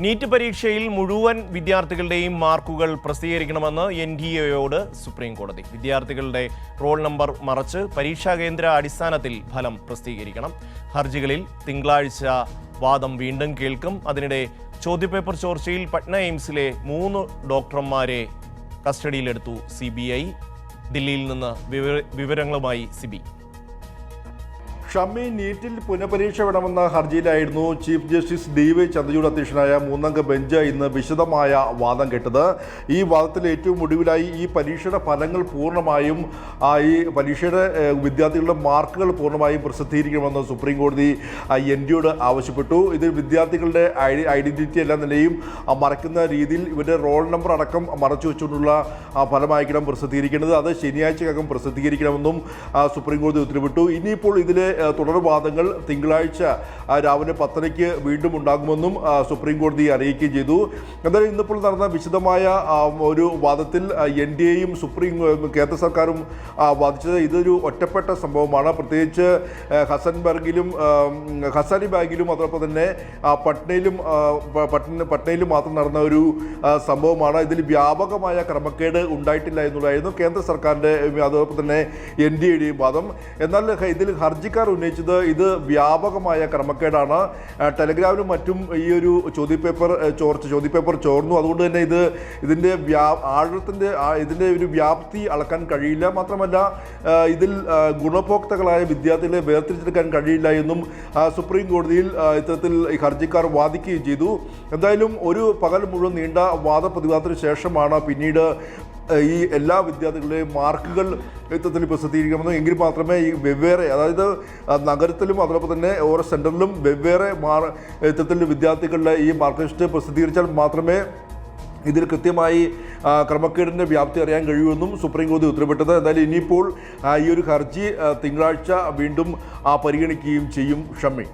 NEET പരീക്ഷയിൽ മുഴുവൻ വിദ്യാർത്ഥികളുടെയും മാർക്കുകൾ പ്രസിദ്ധീകരിക്കണമെന്ന് NTA സുപ്രീം കോടതി. വിദ്യാർത്ഥികളുടെ റോൾ നമ്പർ മറച്ച് പരീക്ഷാ കേന്ദ്ര അടിസ്ഥാനത്തിൽ ഫലം പ്രസിദ്ധീകരിക്കണം. ഹർജികളിൽ തിങ്കളാഴ്ച വാദം വീണ്ടും കേൾക്കും. അതിനിടെ ചോദ്യപേപ്പർ ചോർച്ചയിൽ പട്ന എയിംസിലെ 3 ഡോക്ടർമാരെ കസ്റ്റഡിയിലെടുത്തു CBI. ദില്ലിയിൽ നിന്ന് വിവരങ്ങളുമായി സിബി. ഷമ്മി, നീറ്റിൽ പുനഃപരീക്ഷ വേണമെന്ന ഹർജിയിലായിരുന്നു ചീഫ് ജസ്റ്റിസ് DY ചന്ദ്രചൂഡ് അധ്യക്ഷനായ 3-അംഗ ബെഞ്ച് ഇന്ന് വിശദമായ വാദം കേട്ടത്. ഈ വാദത്തിൽ ഏറ്റവും ഒടുവിലായി ഈ പരീക്ഷയുടെ ഫലങ്ങൾ പൂർണ്ണമായും ഈ പരീക്ഷയുടെ വിദ്യാർത്ഥികളുടെ മാർക്കുകൾ പൂർണ്ണമായും പ്രസിദ്ധീകരിക്കണമെന്ന് സുപ്രീം കോടതി NDയോട് ആവശ്യപ്പെട്ടു. ഇതിൽ വിദ്യാർത്ഥികളുടെ ഐഡന്റിറ്റി എല്ലാ നിലയും മറയ്ക്കുന്ന രീതിയിൽ ഇവരുടെ റോൾ നമ്പർ അടക്കം മറച്ചു വെച്ചുകൊണ്ടുള്ള ഫലമായിരിക്കണം പ്രസിദ്ധീകരിക്കേണ്ടത്. അത് ശനിയാഴ്ചക്കകം പ്രസിദ്ധീകരിക്കണമെന്നും സുപ്രീം കോടതി ഉത്തരവിട്ടു. ഇനിയിപ്പോൾ ഇതിലെ തുടർവാദങ്ങൾ തിങ്കളാഴ്ച രാവിലെ 10:00 വീണ്ടും ഉണ്ടാകുമെന്നും സുപ്രീം കോടതി അറിയിക്കുകയും ചെയ്തു. എന്തായാലും ഇന്നിപ്പോൾ നടന്ന വിശദമായ ഒരു വാദത്തിൽ NDAയും കേന്ദ്ര സർക്കാരും വാദിച്ചത് ഇതൊരു ഒറ്റപ്പെട്ട സംഭവമാണ്. പ്രത്യേകിച്ച് ഹസാനി ബാഗിലും അതോടൊപ്പം തന്നെ പട്നയിലും മാത്രം നടന്ന ഒരു സംഭവമാണ്. ഇതിൽ വ്യാപകമായ ക്രമക്കേട് ഉണ്ടായിട്ടില്ല എന്നുള്ളതായിരുന്നു കേന്ദ്ര സർക്കാരിൻ്റെ അതോടൊപ്പം തന്നെ NDAയുടെയും വാദം. എന്നാൽ ഇതിൽ ഹർജിക്കാർ ഉന്നയിച്ചത് ഇത് വ്യാപകമായ ക്രമക്കേടാണ്. ടെലഗ്രാമിലും മറ്റും ഈ ഒരു ചോദ്യപേപ്പർ ചോർന്നു. അതുകൊണ്ട് തന്നെ ഇതിൻ്റെ ഇതിൻ്റെ ഒരു വ്യാപ്തി അളക്കാൻ കഴിയില്ല. മാത്രമല്ല ഇതിൽ ഗുണഭോക്താക്കളായ വിദ്യാർത്ഥികളെ വേർതിരിച്ചെടുക്കാൻ കഴിയില്ല എന്നും സുപ്രീം കോടതിയിൽ ഇത്തരത്തിൽ ഹർജിക്കാർ വാദിക്കുകയും ചെയ്തു. എന്തായാലും ഒരു പകൽ മുഴുവൻ നീണ്ട വാദപ്രതിവാദത്തിന് ശേഷമാണ് പിന്നീട് ഈ എല്ലാ വിദ്യാർത്ഥികളുടെയും മാർക്കുകൾ ഇത്തരത്തിൽ പ്രസിദ്ധീകരിക്കണമെന്ന് എങ്കിൽ മാത്രമേ ഈ വെവ്വേറെ, അതായത് നഗരത്തിലും അതോടൊപ്പം തന്നെ ഓരോ സെൻറ്ററിലും വെവ്വേറെ ഇത്തരത്തിൽ വിദ്യാർത്ഥികളുടെ ഈ മാർക്ക് ലിസ്റ്റ് പ്രസിദ്ധീകരിച്ചാൽ മാത്രമേ ഇതിൽ കൃത്യമായി ക്രമക്കേടിൻ്റെ വ്യാപ്തി അറിയാൻ കഴിയുമെന്നും സുപ്രീം കോടതി ഉത്തരവിട്ടത്. എന്തായാലും ഇനിയിപ്പോൾ ഈ ഒരു ഹർജി തിങ്കളാഴ്ച വീണ്ടും പരിഗണിക്കുകയും ചെയ്യും. ഷമ്മി.